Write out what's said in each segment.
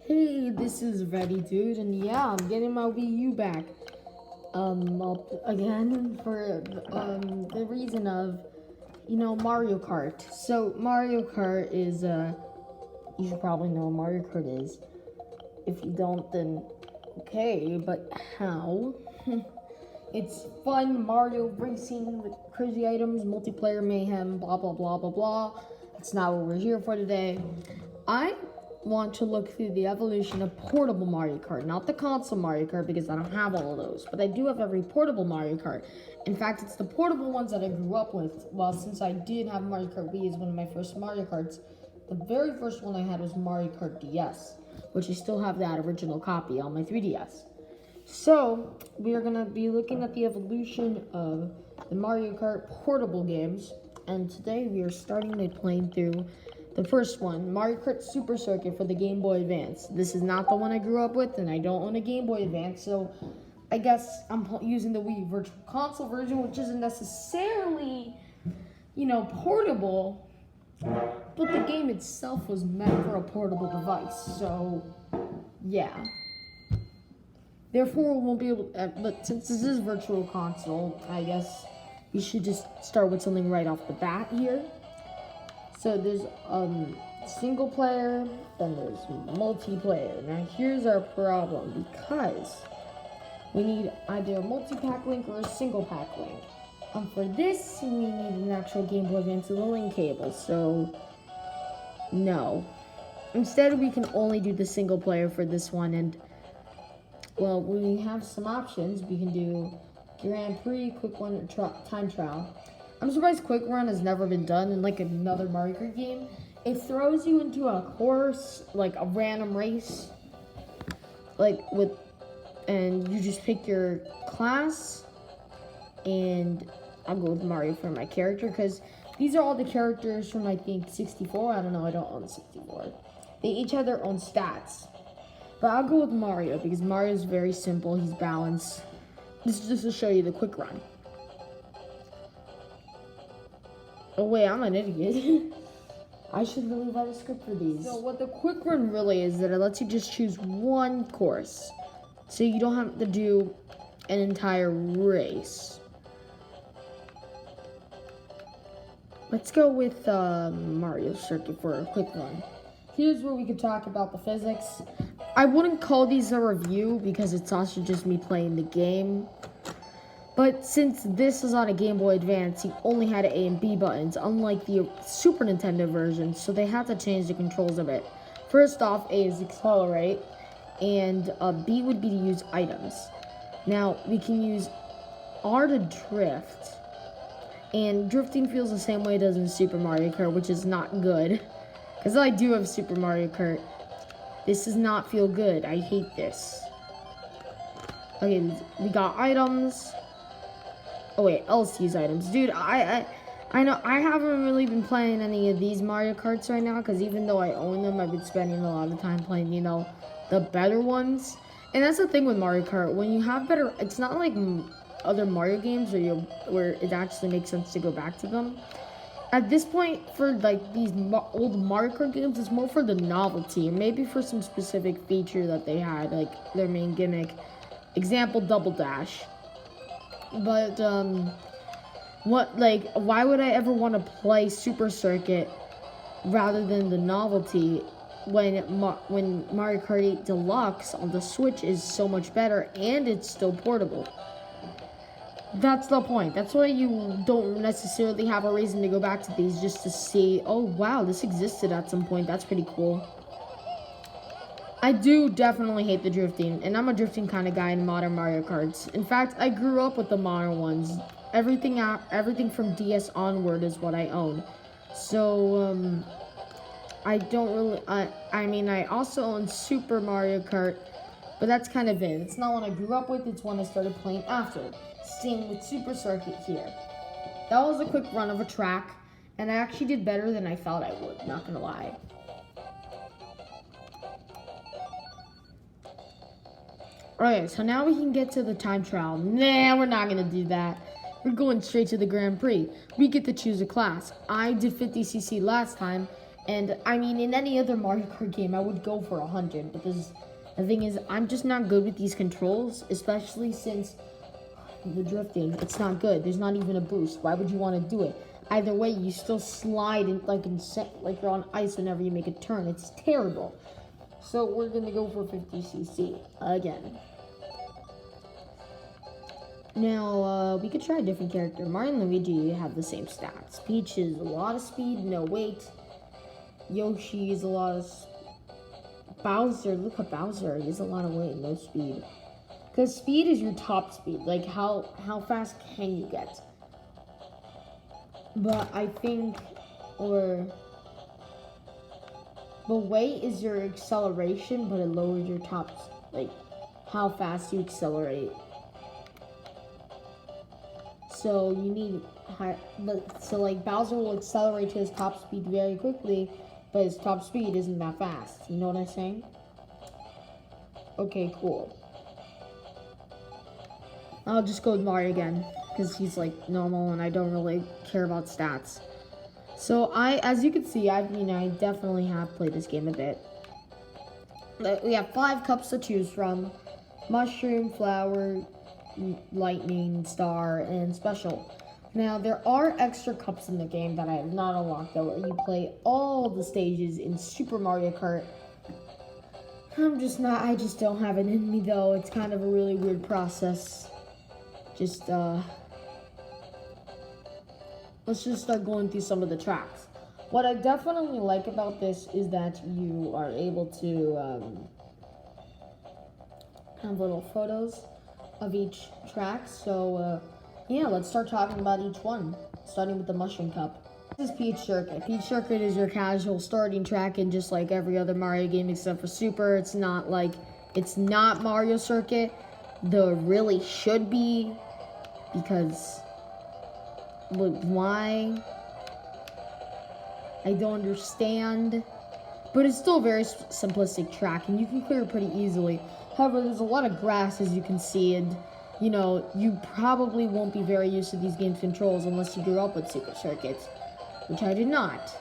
Hey, this is Ready Dude, and yeah, I'm getting my Wii U back. Again for the reason of, Mario Kart. So Mario Kart is you should probably know what Mario Kart is. If you don't, then okay, but how? It's fun Mario racing with crazy items, multiplayer mayhem, blah blah blah blah blah. That's not what we're here for today. I want to look through the evolution of portable Mario Kart, not the console Mario Kart because I don't have all of those, but I do have every portable Mario Kart. In fact, it's the portable ones that I grew up with. Well, since I did have Mario Kart Wii as one of my first Mario Karts, the very first one I had was Mario Kart DS, which I still have that original copy on my 3DS. So, we are going to be looking at the evolution of the Mario Kart portable games, and today we are starting by playing through the first one, Mario Kart Super Circuit for the Game Boy Advance. This is not the one I grew up with, and I don't own a Game Boy Advance, so I guess I'm using the Wii Virtual Console version, which isn't necessarily, portable, but the game itself was meant for a portable device, so yeah. Therefore, we won't be able to, but since this is Virtual Console, I guess we should just start with something right off the bat here. So there's single player, then there's multiplayer. Now here's our problem, because we need either a multi-pack link or a single pack link. For this, we need an actual Game Boy Advance with a link cable, so no. Instead, we can only do the single player for this one, and well, we have some options. We can do Grand Prix, Quick Run, Time Trial. I'm surprised Quick Run has never been done in like another Mario Kart game. It throws you into a course, like a random race, and you just pick your class, and I'll go with Mario for my character, because these are all the characters from, I think, 64. I don't know, I don't own 64. They each have their own stats. But I'll go with Mario, because Mario's very simple, he's balanced. This is just to show you the Quick Run. Oh wait, I'm an idiot. I should really write a script for these. So what the Quick Run really is, that it lets you just choose one course. So you don't have to do an entire race. Let's go with Mario Circuit for a Quick Run. Here's where we could talk about the physics. I wouldn't call these a review because it's also just me playing the game. But since this is on a Game Boy Advance, you only had A and B buttons, unlike the Super Nintendo version, so they had to change the controls a bit. First off, A is accelerate, and B would be to use items. Now, we can use R to drift, and drifting feels the same way it does in Super Mario Kart, which is not good. Because I do have Super Mario Kart. This does not feel good. I hate this. Okay, we got items. Oh wait, LC's items. Dude, I know I haven't really been playing any of these Mario Karts right now, because even though I own them, I've been spending a lot of time playing, the better ones. And that's the thing with Mario Kart. When you have better, it's not like other Mario games where it actually makes sense to go back to them. At this point, for like these old Mario Kart games, it's more for the novelty, or maybe for some specific feature that they had, like their main gimmick. Example, Double Dash. But why would I ever want to play Super Circuit rather than the novelty when Mario Kart 8 Deluxe on the Switch is so much better and it's still portable? That's the point. That's why you don't necessarily have a reason to go back to these, just to see, oh wow, this existed at some point. That's pretty cool. I do definitely hate the drifting, and I'm a drifting kind of guy in modern Mario Karts. In fact, I grew up with the modern ones. Everything from DS onward is what I own. So, I don't really, I also own Super Mario Kart, but that's kind of it. It's not one I grew up with, it's one I started playing after. Same with Super Circuit here. That was a quick run of a track, and I actually did better than I thought I would, not gonna lie. Okay, so now we can get to the time trial. Nah, we're not gonna do that. We're going straight to the Grand Prix. We get to choose a class. I did 50cc last time, And I mean, in any other Mario Kart game, I would go for 100. But the thing is, I'm just not good with these controls, especially since the drifting. It's not good. There's not even a boost. Why would you want to do it? Either way, you still slide like you're on ice whenever you make a turn. It's terrible. So we're gonna go for 50cc again. Now, we could try a different character. Mario and Luigi have the same stats. Peach is a lot of speed, no weight. Yoshi is a lot of... Bowser, look at Bowser. He has a lot of weight, no speed. Because speed is your top speed. Like, how fast can you get? But I think... The weight is your acceleration, but it lowers your top... Like, how fast you accelerate. So you need high, so like Bowser will accelerate to his top speed very quickly, but his top speed isn't that fast. You know what I'm saying? Okay, cool. I'll just go with Mario again, because he's like normal and I don't really care about stats. So as you can see, I definitely have played this game a bit. We have 5 cups to choose from: mushroom, flower, lightning, star, and special. Now, there are extra cups in the game that I have not unlocked, though, where you play all the stages in Super Mario Kart. I just don't have it in me, though. It's kind of a really weird process. Let's just start going through some of the tracks. What I definitely like about this is that you are able to have little photos of each track. So yeah, let's start talking about each one, starting with the Mushroom Cup. This is Peach Circuit. Peach Circuit is your casual starting track, and just like every other Mario game except for Super, it's not Mario Circuit. Though it really should be, because why? I don't understand. But it's still a very simplistic track, and you can clear it pretty easily. However, there's a lot of grass, as you can see, and, you know, you probably won't be very used to these game's controls unless you grew up with Super Circuits, which I did not.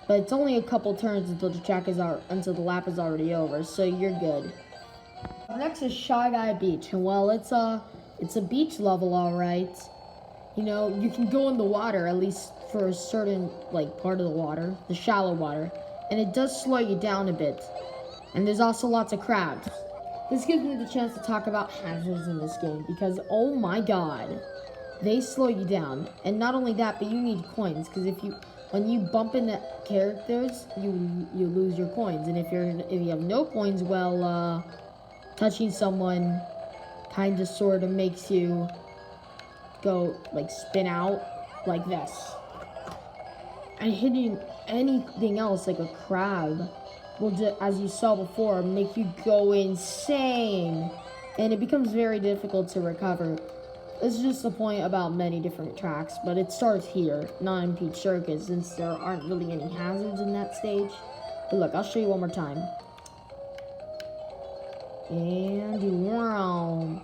But it's only a couple turns until the lap is already over, so you're good. Next is Shy Guy Beach, and well, it's a beach level, all right. You know, you can go in the water, at least for a certain, part of the water, the shallow water, and it does slow you down a bit. And there's also lots of crabs. This gives me the chance to talk about hazards in this game, because, oh my god, they slow you down. And not only that, but you need coins, because when you bump into characters, you lose your coins. And if you have no coins, well, touching someone kind of sort of makes you go, spin out like this. And hitting anything else, like a crab, will just, as you saw before, make you go insane. And it becomes very difficult to recover. This is just the point about many different tracks, but it starts here, not in Peach Circuit, since there aren't really any hazards in that stage. But look, I'll show you one more time. And wow.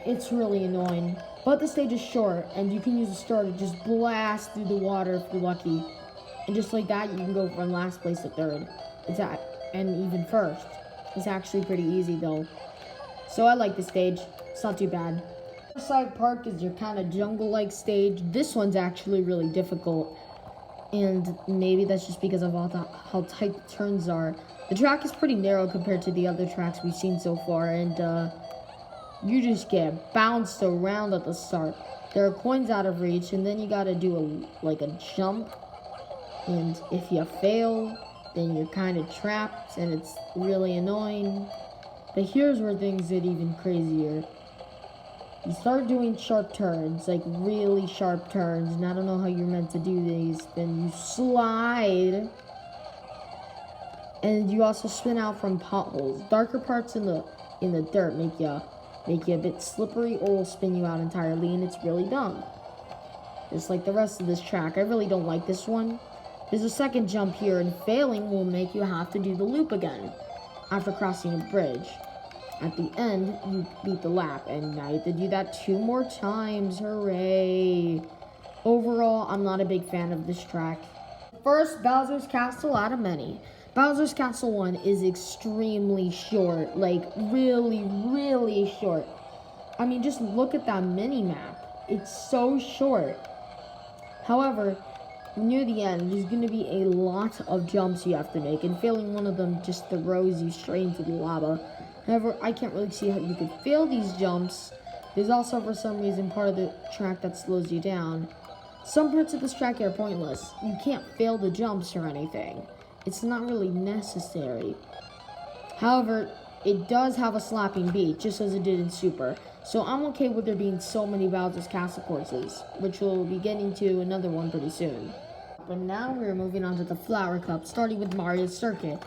It's really annoying. But the stage is short, and you can use the star to just blast through the water if you're lucky. And just like that, you can go from last place to third. And even first. It's actually pretty easy, though. So I like this stage. It's not too bad. Riverside Park is your kind of jungle-like stage. This one's actually really difficult. And maybe that's just because of how tight the turns are. The track is pretty narrow compared to the other tracks we've seen so far. And, you just get bounced around at the start. There are coins out of reach, and then you gotta do a jump. And if you fail, then you're kind of trapped, and it's really annoying. But here's where things get even crazier. You start doing sharp turns, really sharp turns, and I don't know how you're meant to do these. Then you slide, and you also spin out from potholes. Darker parts in the dirt make you a bit slippery, or will spin you out entirely, and it's really dumb. Just like the rest of this track. I really don't like this one. There's a second jump here, and failing will make you have to do the loop again after crossing a bridge. At the end, you beat the lap, and now you have to do that 2 more times. Hooray! Overall, I'm not a big fan of this track. First, Bowser's Castle out of many. Bowser's Castle 1 is extremely short, like really, really short. I mean, just look at that mini-map. It's so short. However, near the end, there's going to be a lot of jumps you have to make, and failing one of them just throws you straight into the lava. However, I can't really see how you could fail these jumps. There's also, for some reason, part of the track that slows you down. Some parts of this track are pointless. You can't fail the jumps or anything. It's not really necessary. However, it does have a slapping beat, just as it did in Super. So I'm okay with there being so many Bowser's Castle courses, which we'll be getting to another one pretty soon. But now we're moving on to the Flower Cup, starting with Mario's Circuit.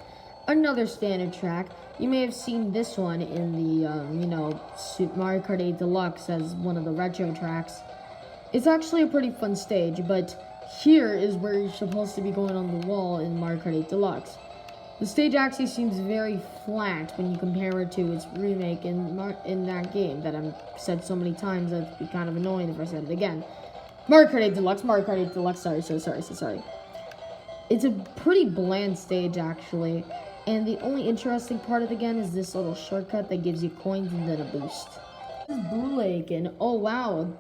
Another standard track. You may have seen this one in the, Super Mario Kart 8 Deluxe as one of the retro tracks. It's actually a pretty fun stage, but here is where you're supposed to be going on the wall in Mario Kart 8 Deluxe. The stage actually seems very flat when you compare it to its remake in that game that I've said so many times that it'd be kind of annoying if I said it again. Mario Kart 8 Deluxe, Mario Kart 8 Deluxe, sorry. It's a pretty bland stage actually, and the only interesting part of the game is this little shortcut that gives you coins and then a boost. This is Blue Lake, and oh wow,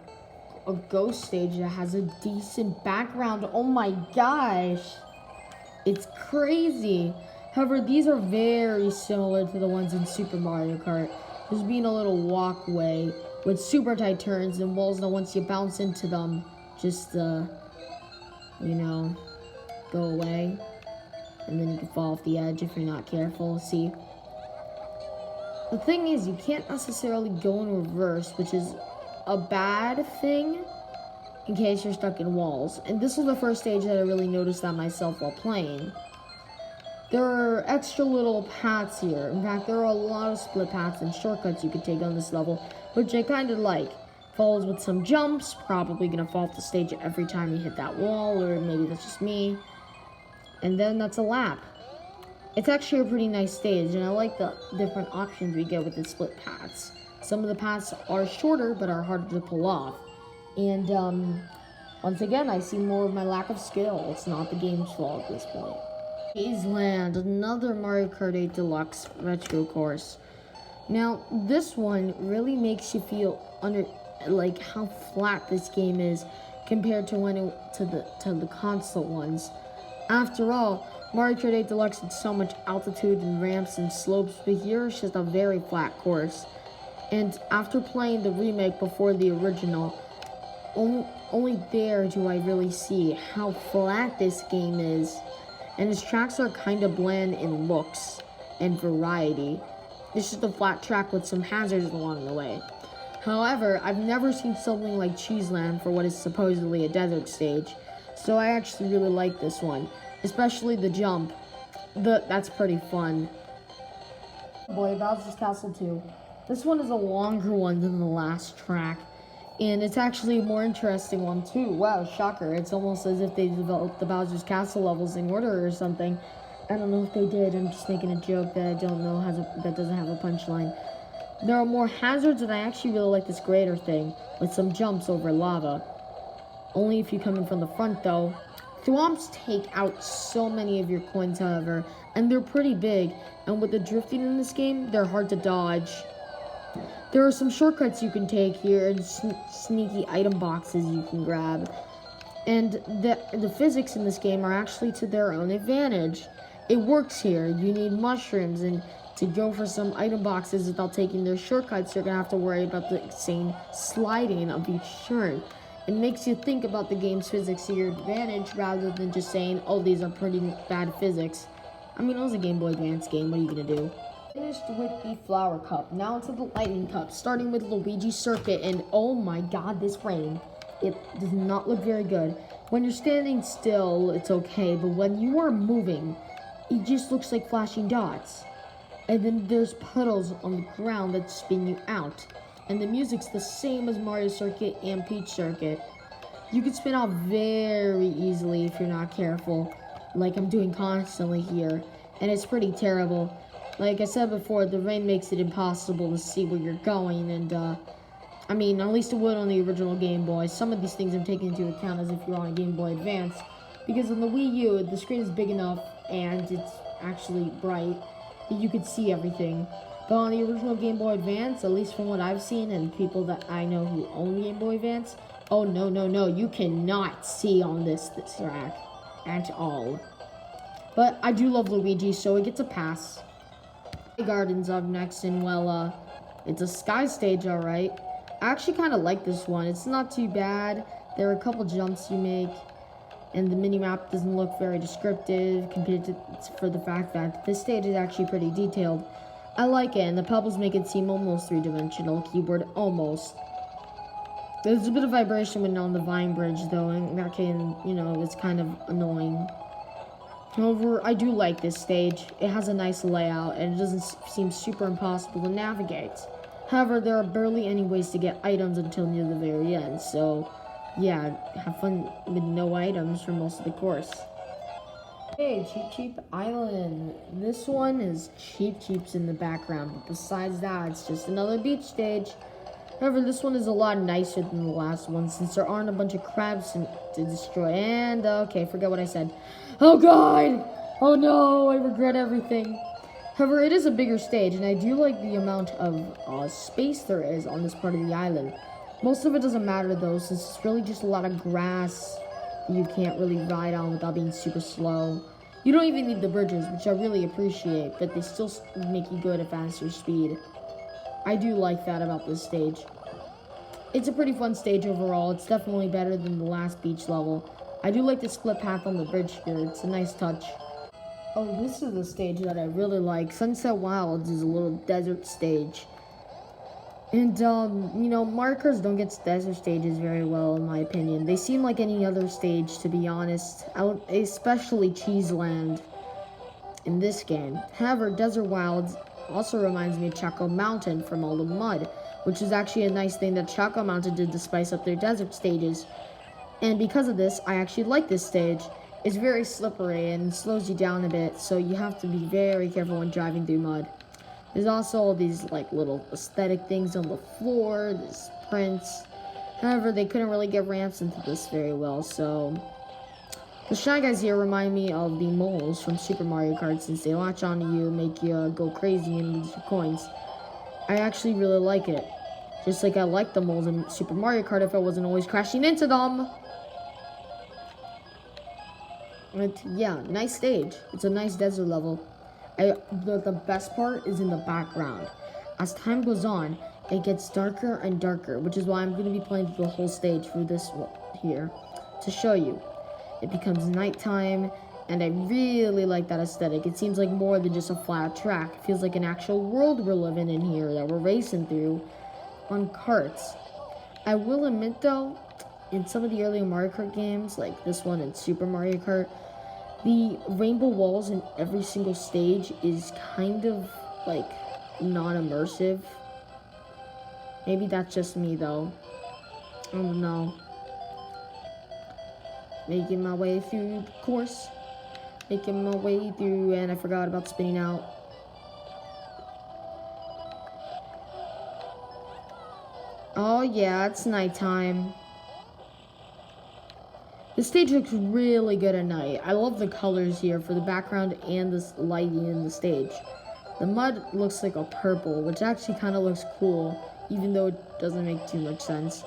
a ghost stage that has a decent background. Oh my gosh, it's crazy. However, these are very similar to the ones in Super Mario Kart. There's being a little walkway with super tight turns and walls that once you bounce into them, just, go away. And then you can fall off the edge if you're not careful. See? The thing is, you can't necessarily go in reverse, which is a bad thing in case you're stuck in walls. And this was the first stage that I really noticed that myself while playing. There are extra little paths here. In fact, there are a lot of split paths and shortcuts you could take on this level, which I kind of like. Follows with some jumps, probably going to fall off the stage every time you hit that wall, or maybe that's just me. And then that's a lap. It's actually a pretty nice stage, and I like the different options we get with the split paths. Some of the paths are shorter, but are harder to pull off. And, once again, I see more of my lack of skill. It's not the game's fault at this point. Maze Land, another Mario Kart 8 Deluxe retro course. Now, this one really makes you feel how flat this game is compared to the console ones. After all, Mario Kart 8 Deluxe had so much altitude and ramps and slopes, but here it's just a very flat course. And after playing the remake before the original, only there do I really see how flat this game is. And its tracks are kind of bland in looks and variety. It's just a flat track with some hazards along the way. However, I've never seen something like Cheeseland for what is supposedly a desert stage, so I actually really like this one, especially the jump. That's pretty fun. Boy, Bowser's Castle 2. This one is a longer one than the last track, and it's actually a more interesting one too. Wow, shocker. It's almost as if they developed the Bowser's Castle levels in order or something. I don't know if they did. I'm just making a joke that I don't know that doesn't have a punchline. There are more hazards, and I actually really like this greater thing with some jumps over lava. Only if you come in from the front though. Thwomps take out so many of your coins, however, and they're pretty big, and with the drifting in this game, they're hard to dodge. There are some shortcuts you can take here and sneaky item boxes you can grab. And the physics in this game are actually to their own advantage. It works here. You need mushrooms, and to go for some item boxes without taking their shortcuts, you're going to have to worry about the insane sliding of each turn. It makes you think about the game's physics to your advantage rather than just saying, oh, these are pretty bad physics. I mean, it was a Game Boy Advance game. What are you going to do? Finished with the Flower Cup. Now into the Lightning Cup, starting with Luigi's Circuit, and oh my god, this frame. It does not look very good. When you're standing still, it's okay, but when you are moving, it just looks like flashing dots. And then there's puddles on the ground that spin you out. And the music's the same as Mario Circuit and Peach Circuit. You can spin out very easily if you're not careful, like I'm doing constantly here. And it's pretty terrible. Like I said before, the rain makes it impossible to see where you're going, and I mean, at least it would on the original Game Boy. Some of these things I'm taking into account as if you're on a Game Boy Advance. Because on the Wii U, the screen is big enough and it's actually bright that you could see everything. But on the original Game Boy Advance, at least from what I've seen and people that I know who own Game Boy Advance, oh no, you cannot see on this track at all. But I do love Luigi, so it gets a pass. Garden's up next, and well, it's a sky stage, alright. I actually kind of like this one. It's not too bad. There are a couple jumps you make, and the mini-map doesn't look very descriptive compared to for the fact that this stage is actually pretty detailed. I like it, and the pebbles make it seem almost three-dimensional. Keyboard almost. There's a bit of vibration when on the vine bridge, though, and that can, it's kind of annoying. However, I do like this stage. It has a nice layout, and it doesn't seem super impossible to navigate. However, there are barely any ways to get items until near the very end, so yeah, have fun with no items for most of the course. Hey, Cheap Island. This one is Cheap's in the background, but besides that, it's just another beach stage. However, this one is a lot nicer than the last one since there aren't a bunch of crabs to destroy. And, okay, forget what I said. Oh, God! Oh, no, I regret everything. However, it is a bigger stage, and I do like the amount of space there is on this part of the island. Most of it doesn't matter, though, since it's really just a lot of grass that you can't really ride on without being super slow. You don't even need the bridges, which I really appreciate, but they still make you go at a faster speed. I do like that about this stage. It's a pretty fun stage overall. It's definitely better than the last beach level. I do like the split path on the bridge here. It's a nice touch. Oh, this is the stage that I really like. Sunset Wilds is a little desert stage. And, Mario Karts don't get desert stages very well, in my opinion. They seem like any other stage, to be honest. Especially Cheeseland in this game. However, Desert Wilds also reminds me of Choco Mountain from all the mud, which is actually a nice thing that Choco Mountain did to spice up their desert stages. And because of this, I actually like this stage. It's very slippery and slows you down a bit, so you have to be very careful when driving through mud. There's also all these little aesthetic things on the floor, this prints. However, they couldn't really get ramps into this very well, so the Shy Guys here remind me of the moles from Super Mario Kart since they latch onto you, make you go crazy and lose your coins. I actually really like it. Just like I like the moles in Super Mario Kart if I wasn't always crashing into them. But yeah, nice stage. It's a nice desert level. The best part is in the background. As time goes on, it gets darker and darker, which is why I'm going to be playing the whole stage for this one here to show you. It becomes nighttime, and I really like that aesthetic. It seems like more than just a flat track. It feels like an actual world we're living in here that we're racing through on carts. I will admit, though, in some of the earlier Mario Kart games, like this one and Super Mario Kart, the rainbow walls in every single stage is kind of, non-immersive. Maybe that's just me, though. I don't know. Making my way through the course. Making my way through, and I forgot about spinning out. Oh yeah, it's nighttime. The stage looks really good at night. I love the colors here for the background and the lighting in the stage. The mud looks like a purple, which actually kind of looks cool, even though it doesn't make too much sense.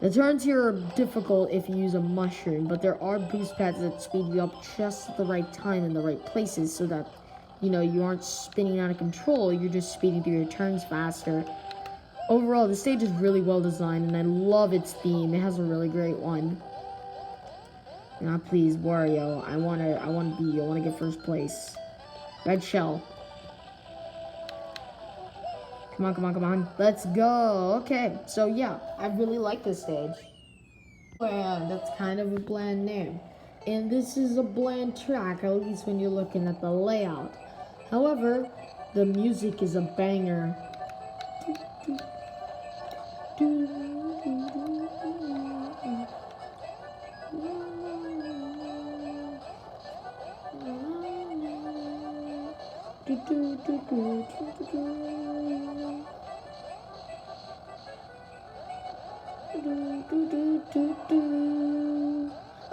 The turns here are difficult if you use a mushroom, but there are boost pads that speed you up just at the right time in the right places so that, you aren't spinning out of control, you're just speeding through your turns faster. Overall, the stage is really well designed, and I love its theme. It has a really great one. Now, please, Wario, I want to get first place. Red shell. Come on. Let's go. Okay, so yeah, I really like this stage. Bland, that's kind of a bland name. And this is a bland track, at least when you're looking at the layout. However, the music is a banger.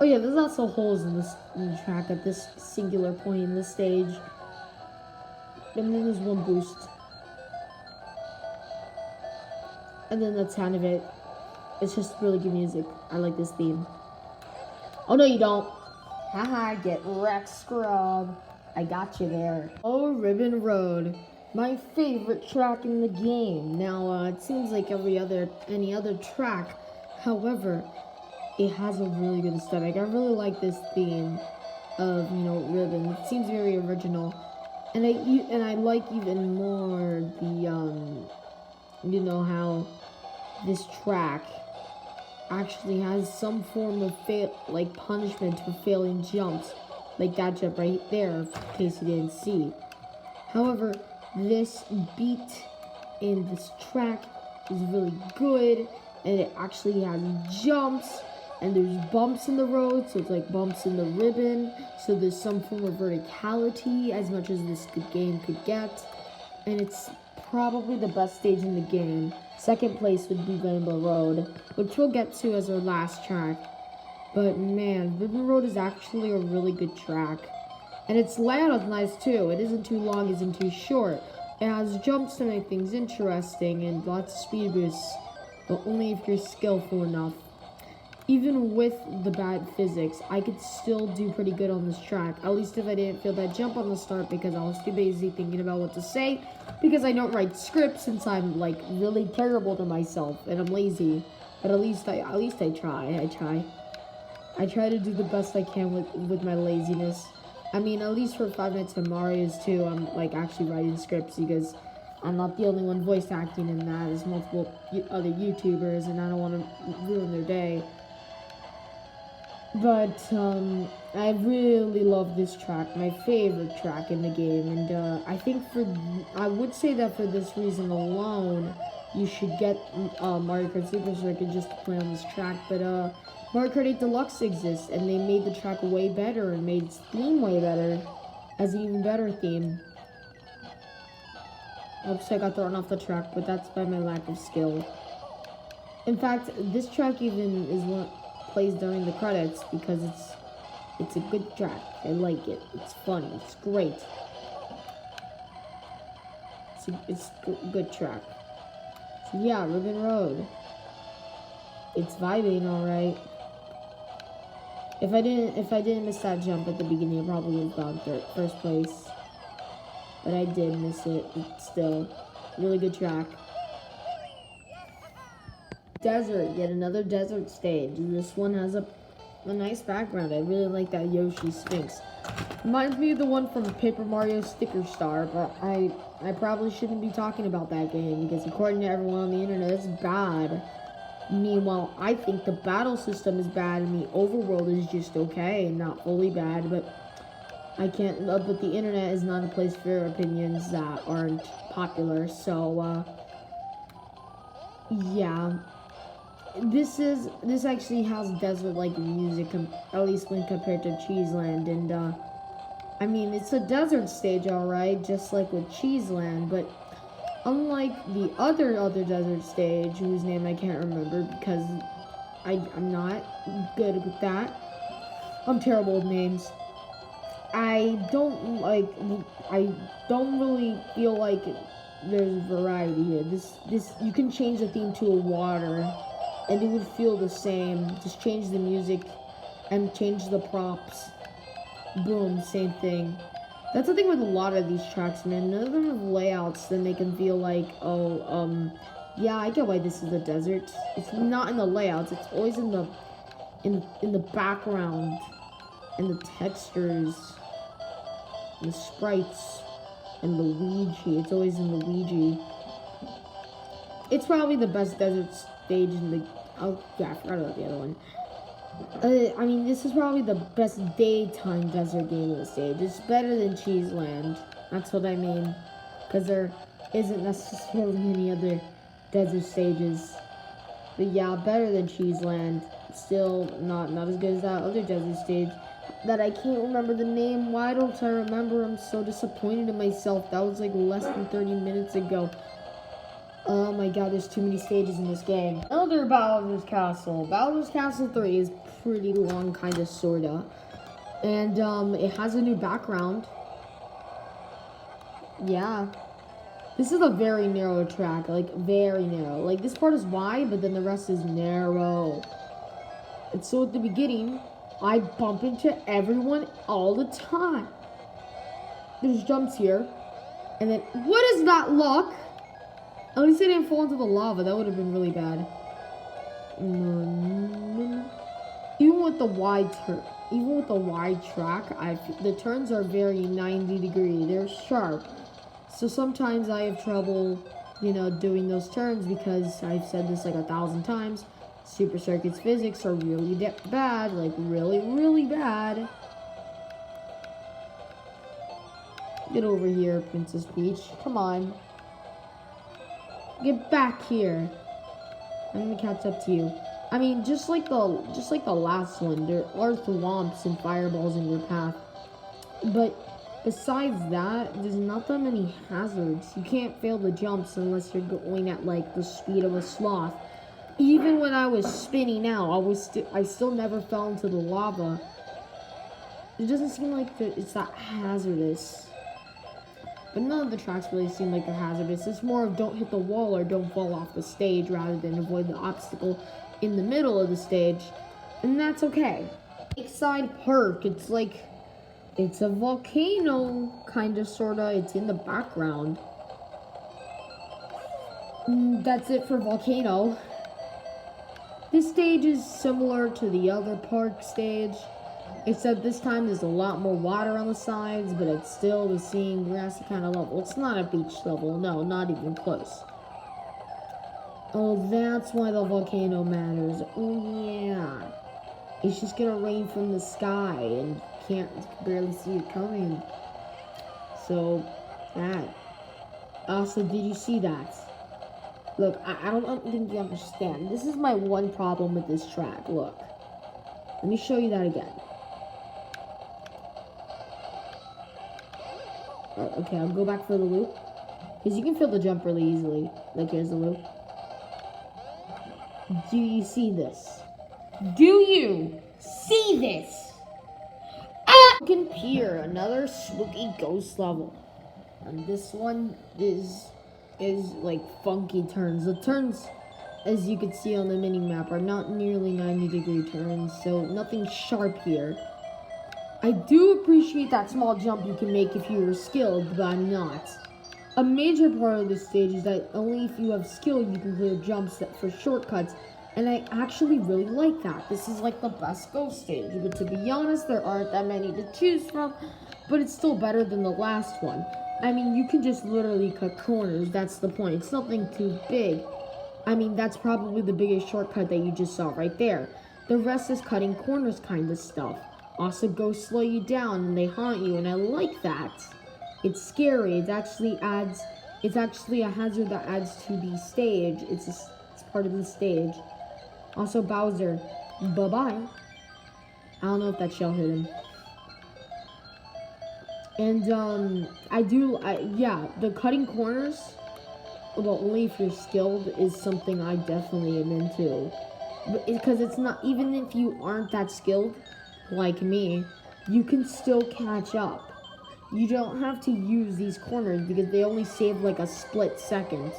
Oh yeah, there's also holes in the track at this singular point in the stage. And then there's one boost. And then that's kind of it. It's just really good music. I like this theme. Oh no, you don't. Haha, get wrecked, scrub. I got you there. Oh, Ribbon Road. My favorite track in the game. Now, it seems like any other track. However, it has a really good aesthetic. I really like this theme of, Ribbon. It seems very original. And I like even more the, how this track actually has some form of punishment for failing jumps, like that jump right there, in case you didn't see. However, this beat in this track is really good, and it actually has jumps, and there's bumps in the road, so it's like bumps in the ribbon, so there's some form of verticality, as much as this game could get, and it's probably the best stage in the game. Second place would be Rainbow Road, which we'll get to as our last track. But man, Ribbon Road is actually a really good track. And its layout is nice too. It isn't too long, isn't too short. It has jumps to make things interesting and lots of speed boosts, but only if you're skillful enough. Even with the bad physics, I could still do pretty good on this track. At least if I didn't feel that jump on the start, because I was too busy thinking about what to say. Because I don't write scripts, since I'm like really terrible to myself and I'm lazy. But at least I try. I try to do the best I can with my laziness. I mean, at least for 5 Nights at Mario's too, I'm like actually writing scripts, because I'm not the only one voice acting in that. There's multiple other YouTubers, and I don't want to ruin their day. But I really love this track, my favorite track in the game, and I would say that for this reason alone, you should get Mario Kart Super Circuit just to play on this track. But Mario Kart 8 Deluxe exists, and they made the track way better and made its theme way better, as an even better theme. Oops, I got thrown off the track, but that's by my lack of skill. In fact, this track even is what plays during the credits, because it's a good track. I like it. It's fun. It's great. It's a good track. So yeah, Ribbon Road. It's vibing alright. If I didn't miss that jump at the beginning, I probably would have gone first place. But I did miss it. It's still really good track. Desert, yet another desert stage. This one has a nice background. I really like that Yoshi Sphinx. Reminds me of the one from Paper Mario Sticker Star, but I probably shouldn't be talking about that game, because according to everyone on the internet, it's bad. Meanwhile, I think the battle system is bad, and the overworld is just okay, not fully bad, but but the internet is not a place for opinions that aren't popular, so, yeah. This actually has desert-like music, at least when compared to Cheeseland, and, I mean, it's a desert stage, alright, just like with Cheeseland, but unlike the other desert stage, whose name I can't remember, because I'm not good with that. I'm terrible with names. I don't really feel like there's variety here. This you can change the theme to a water, and it would feel the same. Just change the music and change the props. Boom, same thing. That's the thing with a lot of these tracks, man. None of them have layouts that make them feel like, yeah, I get why this is a desert. It's not in the layouts. It's always in the background, and the textures, the sprites, and the Ouija. It's always in the Ouija. It's probably the best desert stage in the... Oh, yeah, I forgot about the other one. I mean, this is probably the best daytime desert gaming stage. It's better than Cheeseland. That's what I mean. Because there isn't necessarily any other desert stages. But yeah, better than Cheeseland. Still not as good as that other desert stage that I can't remember the name. Why don't I remember? I'm so disappointed in myself. That was like less than 30 minutes ago. Oh my god, there's too many stages in this game. Another Bowser's Castle. Bowser's Castle 3 is pretty long, kinda, sorta. And, it has a new background. Yeah. This is a very narrow track, like, very narrow. Like, this part is wide, but then the rest is narrow. And so at the beginning, I bump into everyone all the time. There's jumps here. And then, what is that luck? At least I didn't fall into the lava. That would have been really bad. Even with the wide track, the turns are very 90 degree. They're sharp. So sometimes I have trouble, doing those turns because I've said this like 1,000 times. Super Circuit's physics are really bad. Like, really, really bad. Get over here, Princess Peach. Come on. Get back here. I'm gonna catch up to you. I mean, just like the last one, there are thwomps and fireballs in your path. But besides that, there's not that many hazards. You can't fail the jumps unless you're going at like the speed of a sloth. Even when I was spinning out, I still never fell into the lava. It doesn't seem like it's that hazardous. But none of the tracks really seem like they're hazardous. It's more of don't hit the wall or don't fall off the stage rather than avoid the obstacle in the middle of the stage. And that's okay. Lakeside Park, it's a volcano, kinda, sorta. It's in the background. That's it for Volcano. This stage is similar to the other park stage, except this time there's a lot more water on the sides, but it's still the same grassy kind of level. It's not a beach level, no, not even close. Oh, that's why the volcano matters. Oh, yeah. It's just gonna rain from the sky, and you can't barely see it coming. So, that. Also, did you see that? Look, I don't think you understand. This is my one problem with this track. Look. Let me show you that again. Okay, I'll go back for the loop. Because you can feel the jump really easily. Like, here's the loop. Do you see this? Do you see this? Broken Pier, another spooky ghost level. And this one is like funky turns. The turns, as you can see on the mini map, are not nearly 90-degree turns, so nothing sharp here. I do appreciate that small jump you can make if you were skilled, but I'm not. A major part of this stage is that only if you have skill you can clear jumps for shortcuts, and I actually really like that. This is like the best ghost stage, but to be honest, there aren't that many to choose from, but it's still better than the last one. I mean, you can just literally cut corners, that's the point. It's nothing too big. I mean, that's probably the biggest shortcut that you just saw right there. The rest is cutting corners kind of stuff. Also, ghosts slow you down and they haunt you, and I like that. It's scary. It's actually a hazard that adds to the stage. It's part of the stage. Also, Bowser, bye-bye. I don't know if that shell hit him. And, the cutting corners, well, only if you're skilled, is something I definitely am into. Because it's not, even if you aren't that skilled, like me, you can still catch up. You don't have to use these corners because they only save like a split second.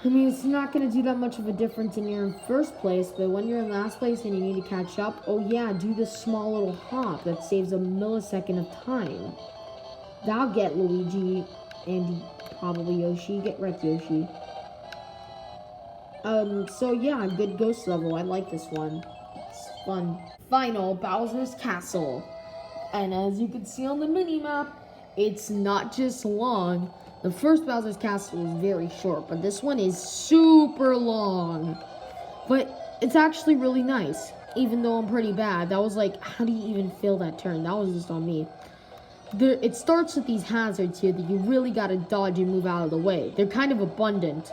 I mean, it's not going to do that much of a difference when you're in first place, but when you're in last place and you need to catch up, oh yeah, do this small little hop that saves a millisecond of time. That'll get Luigi and probably Yoshi. Get wrecked, Yoshi. So yeah, good ghost level. I like this one. It's fun. Final, Bowser's Castle. And as you can see on the mini-map, it's not just long. The first Bowser's Castle was very short, but this one is super long. But it's actually really nice, even though I'm pretty bad. That was like, how do you even fail that turn? That was just on me. It starts with these hazards here that you really gotta dodge and move out of the way. They're kind of abundant.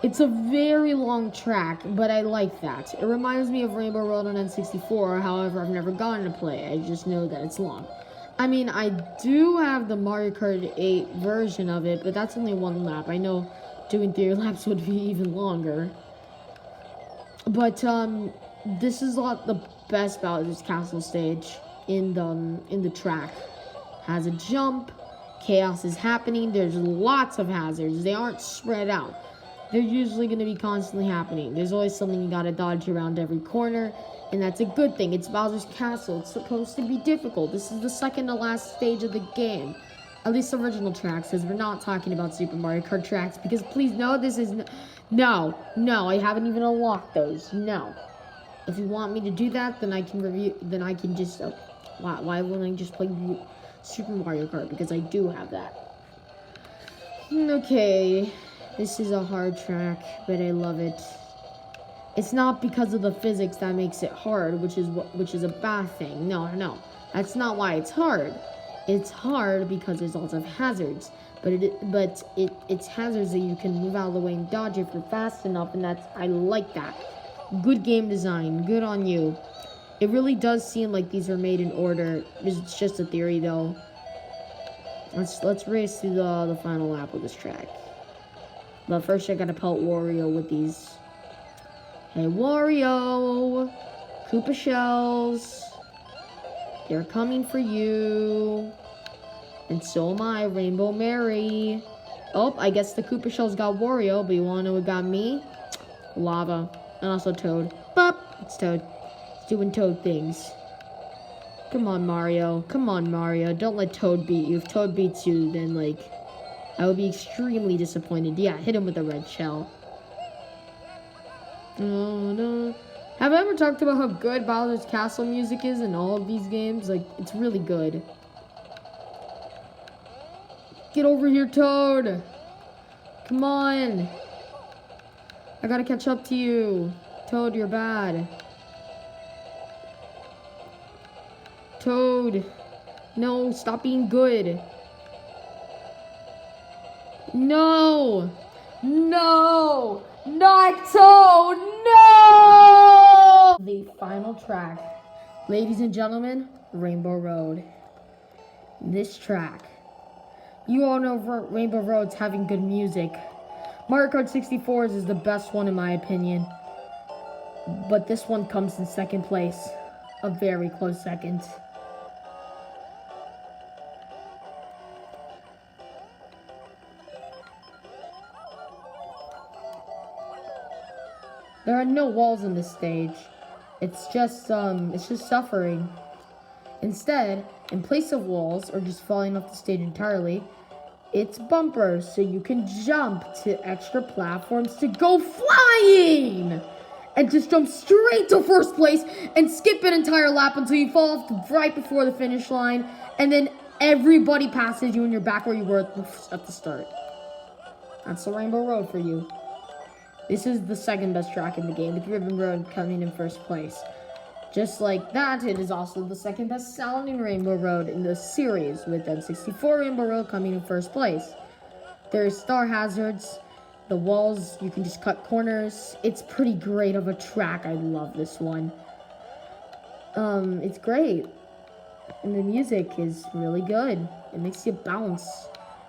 It's a very long track, but I like that. It reminds me of Rainbow Road on N64, however, I've never gotten to play it. I just know that it's long. I mean, I do have the Mario Kart 8 version of it, but that's only one lap. I know doing 3 laps would be even longer. But this is not the best Bowser's Castle stage in the track. Has a jump, chaos is happening. There's lots of hazards. They aren't spread out. They're usually going to be constantly happening. There's always something you got to dodge around every corner, and that's a good thing. It's Bowser's Castle. It's supposed to be difficult. This is the second to last stage of the game. At least original tracks, because we're not talking about Super Mario Kart tracks, because please no, this is no, I haven't even unlocked those. No. If you want me to do that, then I can review, then I can just, why wouldn't I just play Super Mario Kart? Because I do have that. Okay, this is a hard track, but I love it. It's not because of the physics that makes it hard, which is a bad thing. No, that's not why it's hard. It's hard because there's lots of hazards, but it's hazards that you can move out of the way and dodge if you're fast enough, and I like that. Good game design, good on you. It really does seem like these are made in order. It's just a theory though. Let's race through the final lap of this track. But first I gotta pelt Wario with these. Hey Wario! Koopa shells! They're coming for you. And so am I, Rainbow Mary. Oh, I guess the Koopa shells got Wario, but you wanna know what got me? Lava. And also Toad. Bop! It's Toad. It's doing Toad things. Come on, Mario. Come on, Mario. Don't let Toad beat you. If Toad beats you, then, I would be extremely disappointed. Yeah, hit him with a red shell. No. Have I ever talked about how good Bowser's Castle music is in all of these games? It's really good. Get over here, Toad. Come on. I gotta catch up to you. Toad, you're bad. Toad. No, stop being good. No. No. Not Toad. No. The final track. Ladies and gentlemen, Rainbow Road. This track. You all know Rainbow Road's having good music. Mario Kart 64 is the best one in my opinion. But this one comes in second place. A very close second. There are no walls in this stage. It's just suffering. Instead, in place of walls or just falling off the stage entirely, it's bumpers, so you can jump to extra platforms to go flying! And just jump straight to first place and skip an entire lap until you fall off right before the finish line, and then everybody passes you and you're back where you were at the start. That's the Rainbow Road for you. This is the second best track in the game, with Ribbon Road coming in first place. Just like that, it is also the second best sounding Rainbow Road in the series, with N64 Rainbow Road coming in first place. There's star hazards, the walls, you can just cut corners. It's pretty great of a track. I love this one. It's great. And the music is really good. It makes you bounce.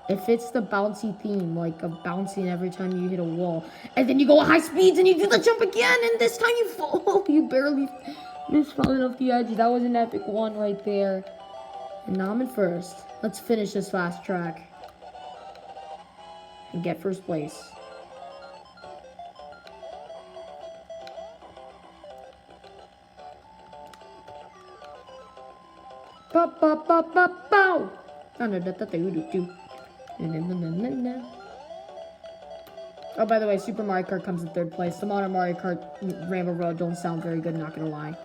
It fits the bouncy theme, of bouncing every time you hit a wall. And then you go at high speeds and you do the jump again, and this time you fall. You barely missed falling off the edge. That was an epic one right there. And now I'm in first. Let's finish this last track. And get first place. Bow. Oh, by the way, Super Mario Kart comes in third place. The modern Mario Kart Rainbow Road don't sound very good, not gonna lie.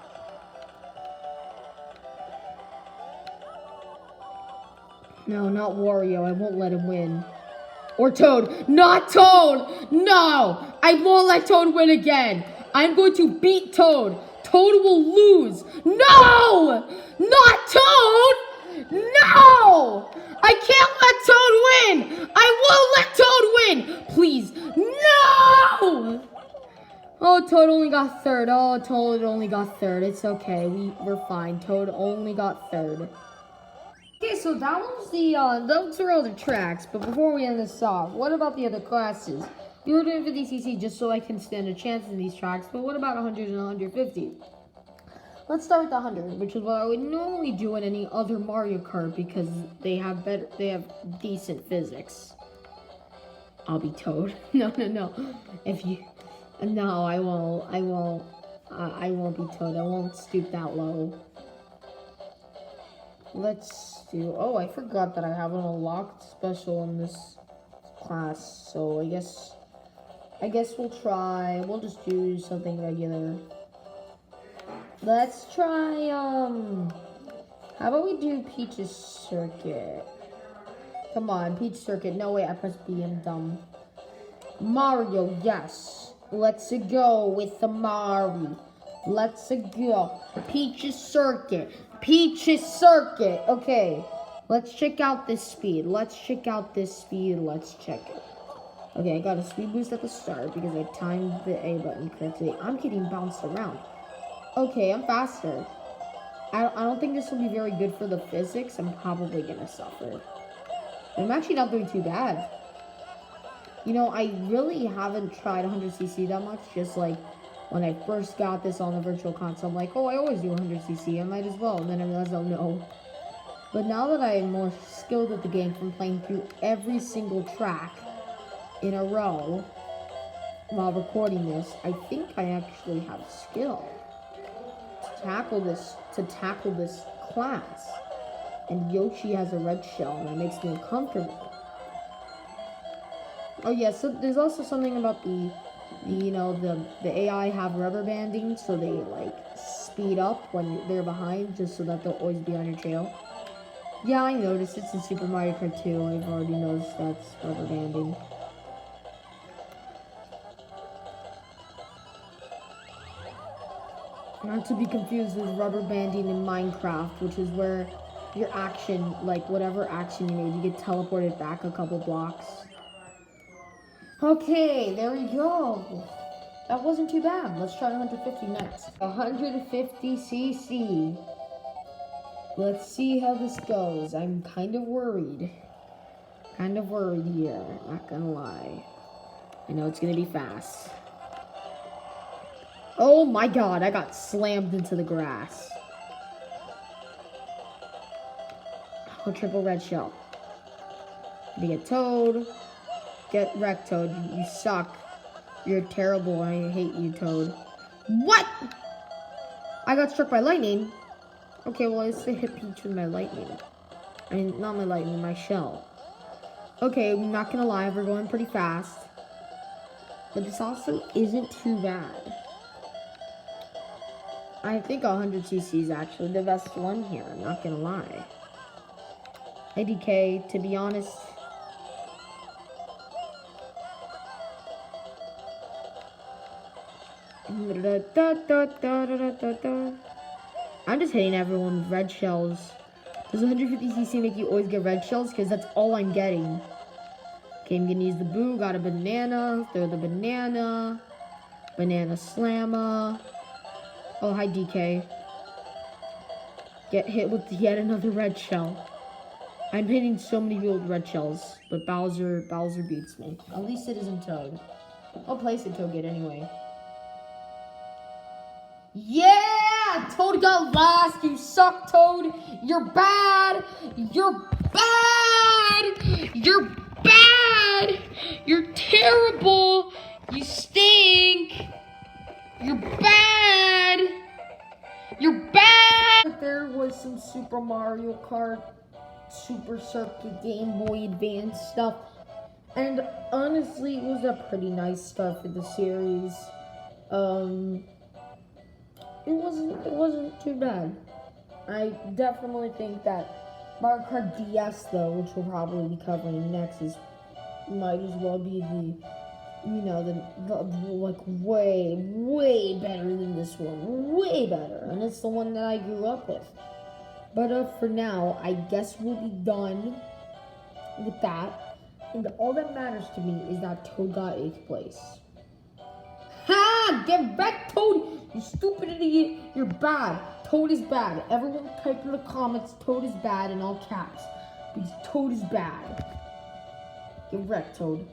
No, not Wario. I won't let him win. Or Toad. Not Toad! No! I won't let Toad win again. I'm going to beat Toad. Toad will lose. No! Not Toad! No! I can't let Toad win! I won't let Toad win! Please. No! Oh, Toad only got third. Oh, Toad only got third. It's okay. We're fine. Toad only got third. Okay, so that was those are all the tracks. But before we end this off, what about the other classes? We were doing 50cc just so I can stand a chance in these tracks. But what about 100 and 150? Let's start with 100, which is what I would normally do in any other Mario Kart because they have decent physics. I'll be Toad. No, no, no. If you, no, I won't. I won't be Toad. I won't stoop that low. Let's do. Oh, I forgot that I have an unlocked special in this class. So I guess we'll try. We'll just do something regular. Let's try. How about we do Peach's Circuit? Come on, Peach Circuit. No, wait, I pressed B. I'm dumb. Mario, yes. Let's go with the Mario. Let's go. Peach's Circuit. Peach's Circuit. Okay. Let's check out this speed. Let's check it. Okay, I got a speed boost at the start because I timed the A button correctly. I'm getting bounced around. Okay, I'm faster. I don't think this will be very good for the physics. I'm probably gonna suffer. I'm actually not doing too bad. You know, I really haven't tried 100cc that much. Just like when I first got this on the virtual console, I'm like, oh, I always do 100cc. I might as well. And then I realized, oh no. But now that I'm more skilled at the game from playing through every single track in a row while recording this, I think I actually have skill to tackle this class. And Yoshi has a red shell, and that makes me uncomfortable. Oh yeah, so there's also something about the AI have rubber banding, so they like speed up when they're behind, just so that they'll always be on your trail. Yeah, I noticed it's in Super Mario Kart 2. I've already noticed that's rubber banding. Not to be confused with rubber banding in Minecraft, which is where your action, like whatever action you made, you get teleported back a couple blocks. Okay, there we go. That wasn't too bad. Let's try 150 next. 150cc. Let's see how this goes. I'm kind of worried. Here, not gonna lie. I know it's gonna be fast. Oh my god, I got slammed into the grass. Oh, triple red shell. To get Toad. Get wrecked, Toad. You suck. You're terrible. I hate you, Toad. What? I got struck by lightning. Okay, well, I used to hit Peach with my lightning. I mean, not my lightning, my shell. Okay, I'm not gonna lie, we're going pretty fast. But this also isn't too bad. I think 100cc is actually the best one here, I'm not gonna lie. Hey, DK, to be honest, I'm just hitting everyone with red shells. Does 150cc make you always get red shells? Because that's all I'm getting. Okay, I'm gonna use the boo. Got a banana. Throw the banana. Banana slammer. Oh, hi, DK. Get hit with yet another red shell. I'm hitting so many people with red shells, but Bowser beats me. At least it isn't Toad. I'll place it Toad anyway. Yeah! Toad got last. You suck, Toad. You're bad. You're bad. You're bad. You're terrible. You stink. You're bad. You're bad. There was some Super Mario Kart, Super Circuit, Game Boy Advance stuff. And honestly, it was a pretty nice start for the series. It wasn't too bad. I definitely think that Mario Kart DS, though, which we'll probably be covering next, might as well be like way better than this one. Way better. And it's the one that I grew up with. But for now, I guess we'll be done with that. And all that matters to me is that Toad got 8th place. Ha! Get back, Toad! You stupid idiot! You're bad. Toad is bad. Everyone type in the comments, Toad is bad in all caps. Because Toad is bad. Get wrecked, Toad.